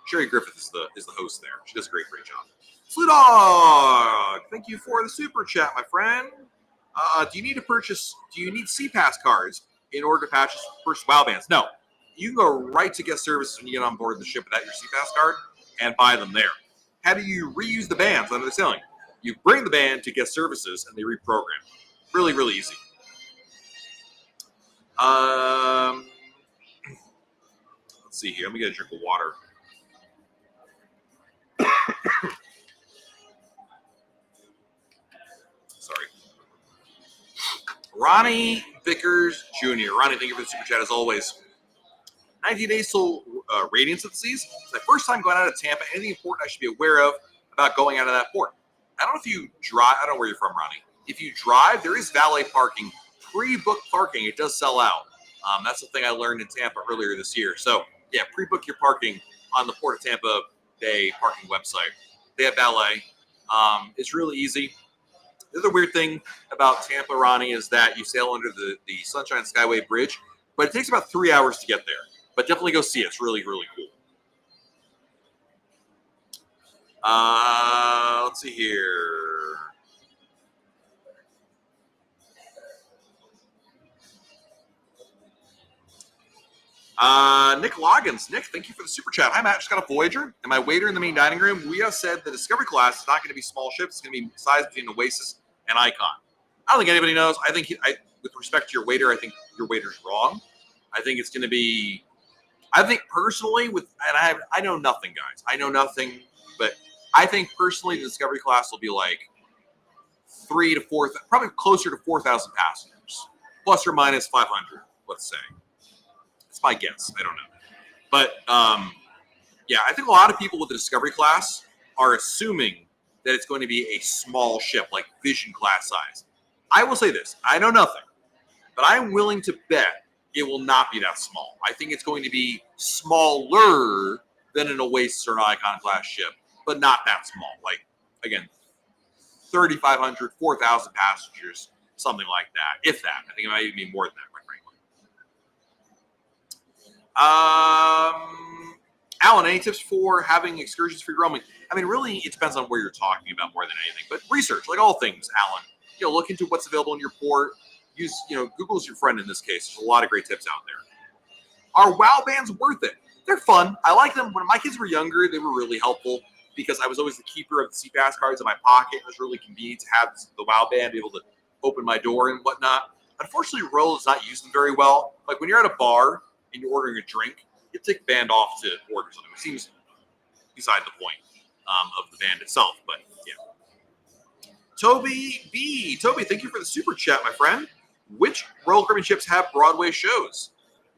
Sherry Griffith is the host there. She does a great job. Slew Dog, thank you for the super chat, my friend. Do you need CPass cards in order to purchase WoW bands? No. You can go right to guest services when you get on board the ship without your CPass card and buy them there. How do you reuse the bands that they're selling? You bring the band to guest services and they reprogram. Really, really easy. Let's see here. Let me get a drink of water. Sorry. Ronnie Vickers Jr. Ronnie, thank you for the super chat as always. 19 days till Radiance of the Seas. It's my first time going out of Tampa. Anything important I should be aware of about going out of that port? I don't know if you drive. I don't know where you're from, Ronnie. If you drive, there is valet parking, pre-book parking. It does sell out. That's the thing I learned in Tampa earlier this year. So, yeah, pre-book your parking on the Port of Tampa Bay parking website. They have valet. It's really easy. The other weird thing about Tampa, Ronnie, is that you sail under the Sunshine Skyway Bridge, but it takes about 3 hours to get there. But definitely go see it. It's really, really cool. Let's see here. Nick Loggins. Nick, thank you for the super chat. Hi, Matt. Just got a Voyager. And my waiter in the main dining room, we said the Discovery class is not going to be small ships. It's going to be size between Oasis and Icon. I don't think anybody knows. I think, with respect to your waiter, I think your waiter's wrong. I think it's going to be... I think personally, I know nothing, guys. I know nothing, but I think personally the Discovery class will be like 3 to 4, probably closer to 4,000 passengers, plus or minus 500, let's say. It's my guess. I don't know. But, yeah, I think a lot of people with the Discovery class are assuming that it's going to be a small ship, like Vision class size. I will say this. I know nothing, but I'm willing to bet it will not be that small. I think it's going to be smaller than an Oasis or an Icon class ship, but not that small. Like, again, 3,500, 4,000 passengers, something like that, if that. I think it might even be more than that, quite frankly. Alan, any tips for having excursions for your roaming? I mean, really, it depends on where you're talking about more than anything. But research, like all things, Alan. Look into what's available in your port. Use, Google's your friend in this case. There's a lot of great tips out there. Are WoW bands worth it? They're fun. I like them. When my kids were younger, they were really helpful because I was always the keeper of the CPass cards in my pocket. It was really convenient to have the WoW band be able to open my door and whatnot. Unfortunately, Royal does not use them very well. Like when you're at a bar and you're ordering a drink, you take the band off to order something. It seems beside the point of the band itself, but yeah. Toby B. Toby, thank you for the super chat, my friend. Which Royal Caribbean ships have Broadway shows?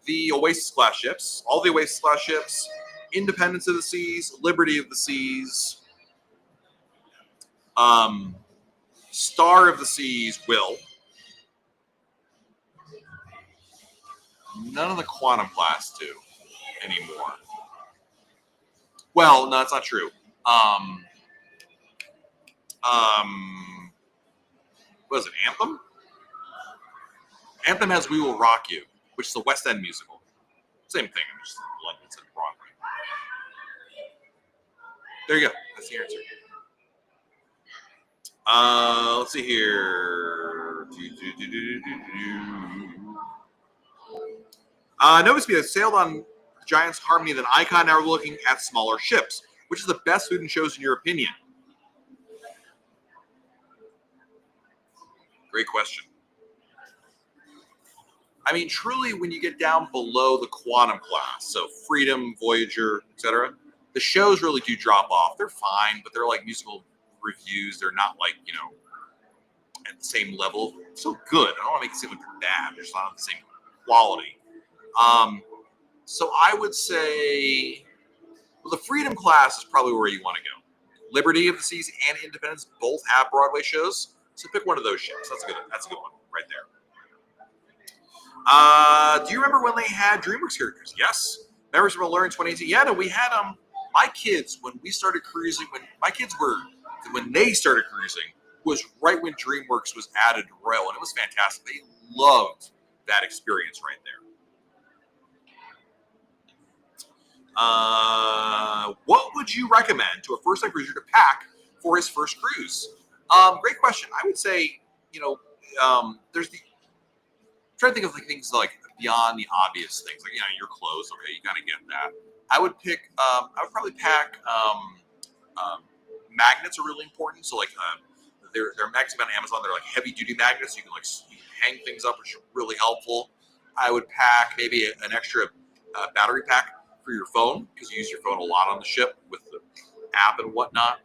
the Oasis class ships, all the Oasis class ships, Independence of the Seas, Liberty of the Seas, Star of the Seas will. None of the Quantum class do anymore. Well, no, that's not true. What is it, Anthem? Anthem has We Will Rock You, which is a West End musical. Same thing, just London instead of Broadway. There you go. That's the answer. Let's see here. Nova Speed has sailed on Giants Harmony than Icon. Now we're looking at smaller ships. Which is the best food and shows in your opinion? Great question. I mean, truly, when you get down below the Quantum class, so Freedom, Voyager, etc., the shows really do drop off. They're fine, but they're like musical reviews. They're not like, at the same level. So good. I don't want to make it seem like they're bad. They're just not the same quality. So I would say, well, the Freedom class is probably where you want to go. Liberty of the Seas and Independence both have Broadway shows. So pick one of those shows. That's a good one right there. Do you remember when they had DreamWorks characters? Yes. Members from Allure in 2018. Yeah, no, we had my kids when we started cruising. When they started cruising was right when DreamWorks was added to Royal, and it was fantastic. They loved that experience right there. What would you recommend to a first-time cruiser to pack for his first cruise? Great question. I would say, there's the. I'm trying to think of things like beyond the obvious things, like your clothes. Okay, you gotta get that. I would probably pack. Magnets are really important. So there are magnets on Amazon. They're like heavy-duty magnets. You can hang things up, which are really helpful. I would pack maybe an extra battery pack for your phone because you use your phone a lot on the ship with the app and whatnot.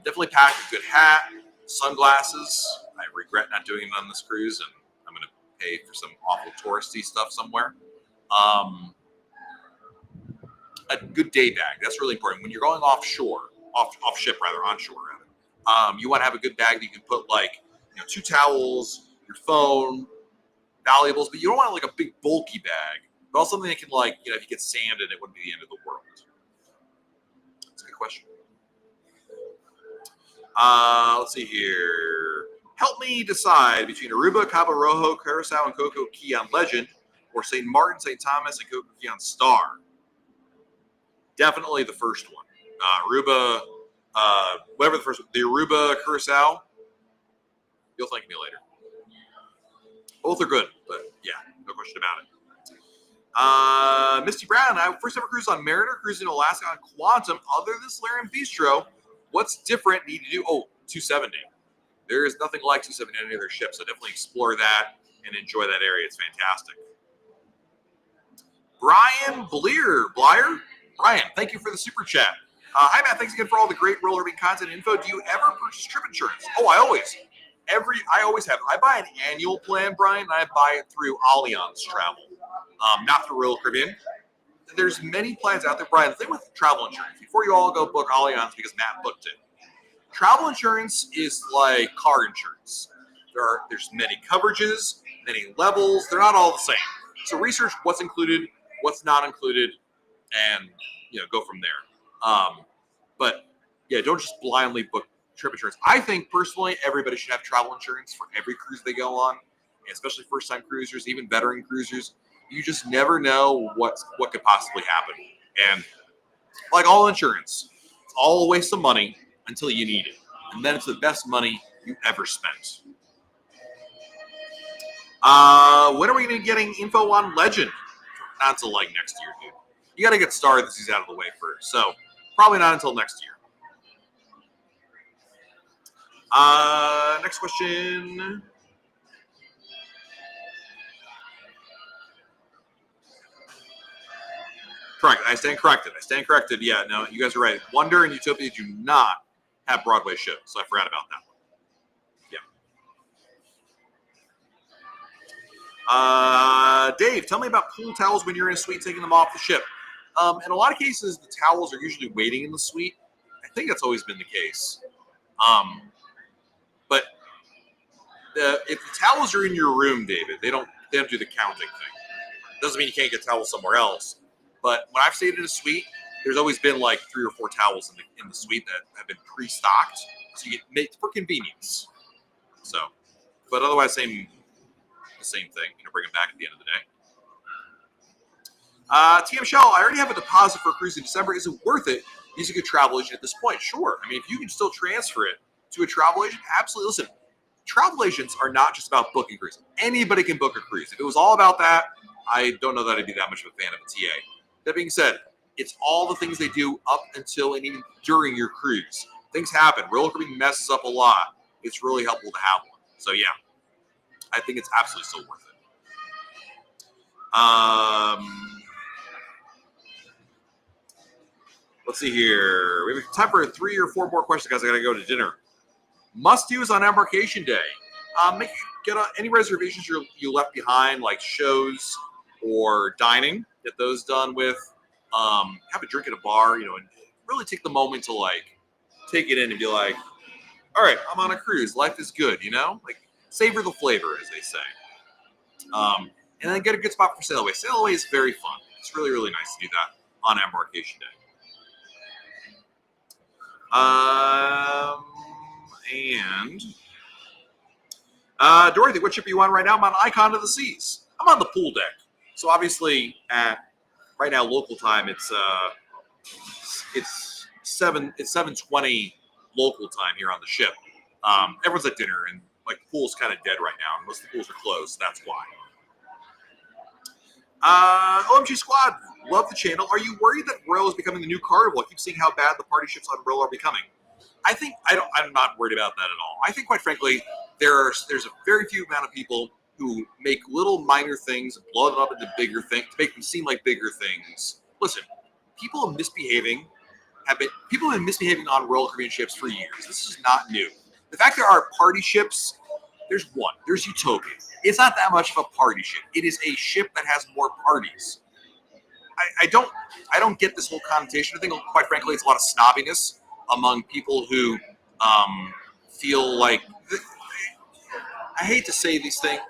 Definitely pack a good hat, sunglasses. I regret not doing it on this cruise, and I'm going to pay for some awful touristy stuff somewhere. A good day bag. That's really important. When you're going onshore, you want to have a good bag that you can put 2 towels, your phone, valuables, but you don't want a big bulky bag, but also something that can if you get sanded, it wouldn't be the end of the world. That's a good question. Let's see here. Help me decide between Aruba, Cabo Rojo, Curacao, and Coco Key on Legend, or St. Martin, St. Thomas, and Coco Key on Star. Definitely the first one. Aruba, whatever the first one. The Aruba, Curacao. You'll thank me later. Both are good, but yeah, no question about it. Misty Brown, I first ever cruised on Mariner, cruising Alaska on Quantum. Other than Solarium Bistro, what's different? Need to do? 270. There is nothing like 270 on any other ship, so definitely explore that and enjoy that area. It's fantastic. Brian Blyer. Brian, thank you for the super chat. Hi, Matt. Thanks again for all the great roller derby content info. Do you ever purchase trip insurance? Oh, I always have. I buy an annual plan, Brian, and I buy it through Allianz Travel, not through Royal Caribbean. There's many plans out there, Brian. The thing with travel insurance, before you all go book Allianz because Matt booked it, travel insurance is like car insurance. There's many coverages, many levels. They're not all the same. So research what's included, what's not included, and go from there. But yeah, don't just blindly book trip insurance. I think personally, everybody should have travel insurance for every cruise they go on, especially first-time cruisers, even veteran cruisers. You just never know what could possibly happen. And like all insurance, it's all a waste of money until you need it. And then it's the best money you ever spent. When are we going to be getting info on Legend? Not until next year, dude. You got to get Star this season out of the way first. So probably not until next year. Next question. Correct. I stand corrected. Yeah, no, you guys are right. Wonder and Utopia do not have Broadway shows, so I forgot about that one. Dave, tell me about pool towels when you're in a suite, taking them off the ship. In a lot of cases, the towels are usually waiting in the suite. I think that's always been the case. But if the towels are in your room, David, they don't do the counting thing. Doesn't mean you can't get towels somewhere else. But when I've stayed in a suite, there's always been like 3 or 4 towels in the suite that have been pre-stocked, so you get made for convenience. So, but otherwise, the same thing. Bring them back at the end of the day. TM Shell, I already have a deposit for a cruise in December. Is it worth it using a travel agent at this point? Sure. I mean, if you can still transfer it to a travel agent, absolutely. Listen, travel agents are not just about booking cruises. Anybody can book a cruise. If it was all about that, I don't know that I'd be that much of a fan of a TA. That being said, it's all the things they do up until and even during your cruise. Things happen. Royal Caribbean messes up a lot. It's really helpful to have one. So yeah, I think it's absolutely still worth it. Let's see here. We have time for 3 or 4 more questions, guys. I got to go to dinner. Must-dos on embarkation day. Get any reservations you left behind, like shows or dining. Get those done with. Have a drink at a bar, and really take the moment to take it in and be like, all right, I'm on a cruise. Life is good, like savor the flavor, as they say. And then get a good spot for sail away. Sail away is very fun. It's really, really nice to do that on embarkation day. Dorothy, what ship are you on right now? I'm on Icon of the Seas. I'm on the pool deck. So obviously right now local time it's 7:20 local time here on the ship. Everyone's at dinner and the pool's kind of dead right now. Most of the pools are closed. So that's why. OMG Squad, love the channel. Are you worried that Royal is becoming the new Carnival? I keep seeing how bad the party ships on Royal are becoming. I'm not worried about that at all. I think, quite frankly, there's a very few amount of people who make little minor things and blow them up into bigger things to make them seem like bigger things. Listen, people have been misbehaving on Royal Caribbean ships for years. This is not new. The fact there are party ships, there's Utopia. It's not that much of a party ship. It is a ship that has more parties. I don't get this whole connotation. I think, quite frankly, it's a lot of snobbiness among people who feel like, I hate to say these things,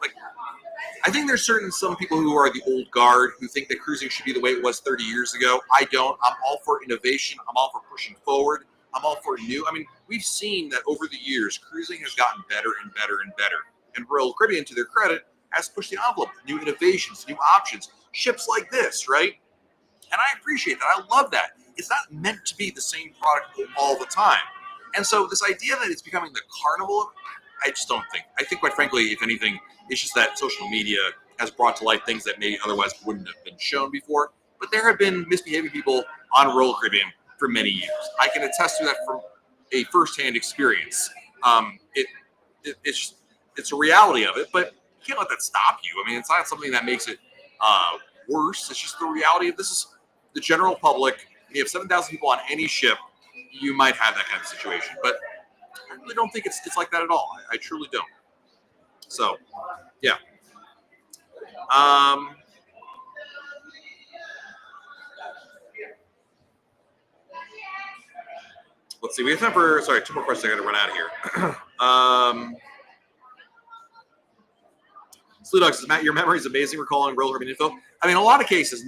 I think there's some people who are the old guard who think that cruising should be the way it was 30 years ago. I don't. I'm all for innovation. I'm all for pushing forward. I'm all for new. I mean, we've seen that over the years, cruising has gotten better and better and better. And Royal Caribbean, to their credit, has pushed the envelope with new innovations, new options, ships like this, right? And I appreciate that. I love that. It's not meant to be the same product all the time. And so this idea that it's becoming the carnival, I just don't think. I think, quite frankly, if anything, it's just that social media has brought to light things that maybe otherwise wouldn't have been shown before. But there have been misbehaving people on Royal Caribbean for many years. I can attest to that from a firsthand experience. It's a reality of it, but you can't let that stop you. I mean, it's not something that makes it worse. It's just the reality of this is the general public. If you have 7,000 people on any ship, you might have that kind of situation. But I really don't think it's like that at all. I truly don't. So, yeah. Let's see. We have time for 2 more questions. I got to run out of here. Sludog says, Matt, your memory is amazing recalling Royal Caribbean info. I mean, in a lot of cases,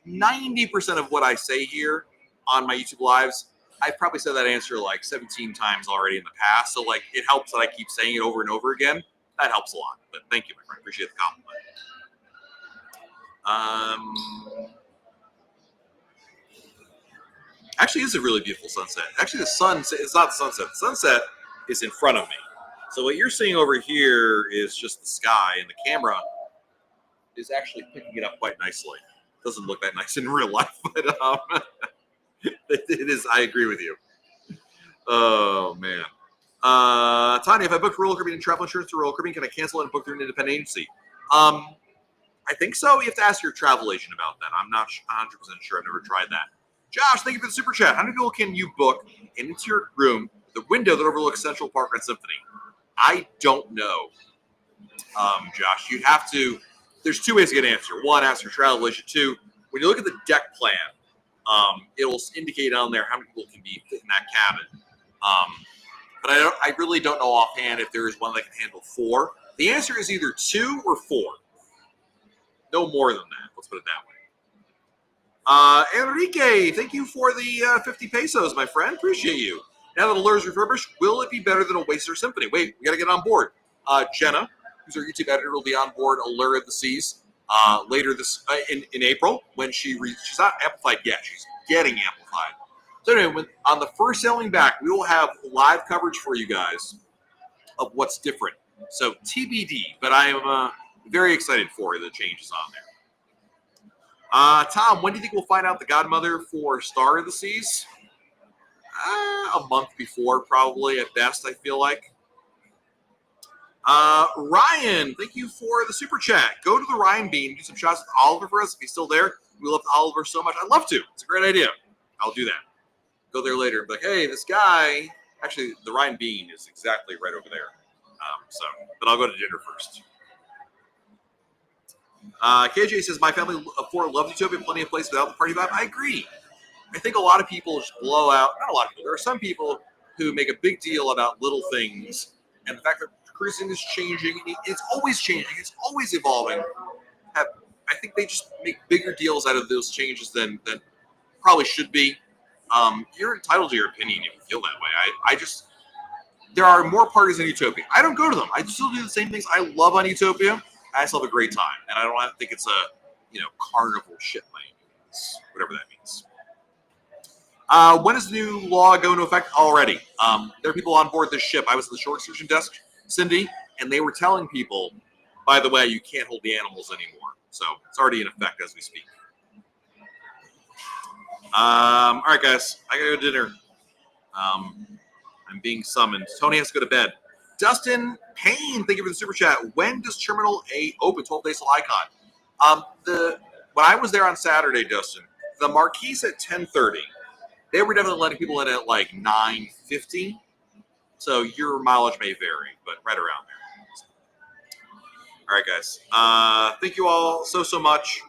90% of what I say here on my YouTube lives, I've probably said that answer 17 times already in the past. So it helps that I keep saying it over and over again. That helps a lot. But thank you, my friend. Appreciate the compliment. Actually, it's a really beautiful sunset. Actually, the sun, it's not the sunset. The sunset is in front of me. So what you're seeing over here is just the sky, and the camera is actually picking it up quite nicely. It doesn't look that nice in real life, but it is. I agree with you. Oh, man. Tanya, if I booked Royal Caribbean travel insurance through Royal Caribbean, can I cancel it and book through an independent agency? I think so. You have to ask your travel agent about that. I'm not 100% sure. I've never tried that. Josh, thank you for the super chat. How many people can you book into your room, the window that overlooks Central Park and Symphony? I don't know, Josh. You have to. there's two ways to get an answer. One, ask your travel issue. Two, when you look at the deck plan, it'll indicate on there how many people can be fit in that cabin. But I really don't know offhand if there is one that can handle 4. The answer is either 2 or 4. No more than that. Let's put it that way. Enrique, thank you for the 50 pesos, my friend. Appreciate you. Now that Allure is refurbished, will it be better than Oasis or Symphony? Wait, we got to get on board. Jenna, who's our YouTube editor, will be on board Allure of the Seas later this in April when she's not amplified yet. She's getting amplified. So anyway, on the first sailing back, we will have live coverage for you guys of what's different. So TBD, but I am very excited for the changes on there. Tom, when do you think we'll find out the godmother for Star of the Seas? A month before, probably, at best, I feel like. Ryan, thank you for the super chat. Go to the Ryan Bean, do some shots with Oliver for us if he's still there. We love Oliver so much. I'd love to. It's a great idea. I'll do that. Go there later and be like, hey, this guy. Actually, the Ryan Bean is exactly right over there. But I'll go to dinner first. KJ says, my family of 4 loves Utopia, plenty of places without the party vibe. I agree. I think a lot of people just blow out, not a lot of people, there are some people who make a big deal about little things, and the fact that cruising is changing, it's always changing, it's always evolving. I think they just make bigger deals out of those changes than probably should be. You're entitled to your opinion if you feel that way. There are more parties in Utopia. I don't go to them. I still do the same things I love on Utopia. I still have a great time, and I don't think it's a carnival shit by any means, whatever that means. When does the new law go into effect? Already. There are people on board this ship. I was at the shore excursion desk, Cindy, and they were telling people, by the way, you can't hold the animals anymore. So it's already in effect as we speak. All right, guys, I gotta go to dinner. I'm being summoned. Tony has to go to bed. Dustin Payne, thank you for the super chat. When does Terminal A open? 12 days till Icon. When I was there on Saturday, Dustin, the marquee said 10:30. They were definitely letting people in at like 9:50. So your mileage may vary, but right around there. All right, guys. Thank you all so much.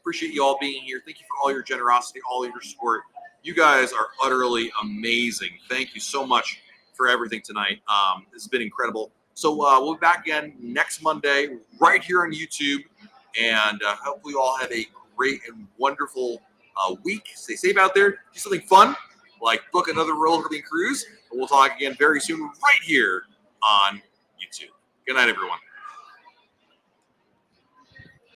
Appreciate you all being here. Thank you for all your generosity, all your support. You guys are utterly amazing. Thank you so much for everything tonight. This has been incredible. So we'll be back again next Monday right here on YouTube. And hopefully you all have a great and wonderful week. Stay safe out there. Do something fun, like book another roller coaster cruise. And we'll talk again very soon right here on YouTube. Good night, everyone.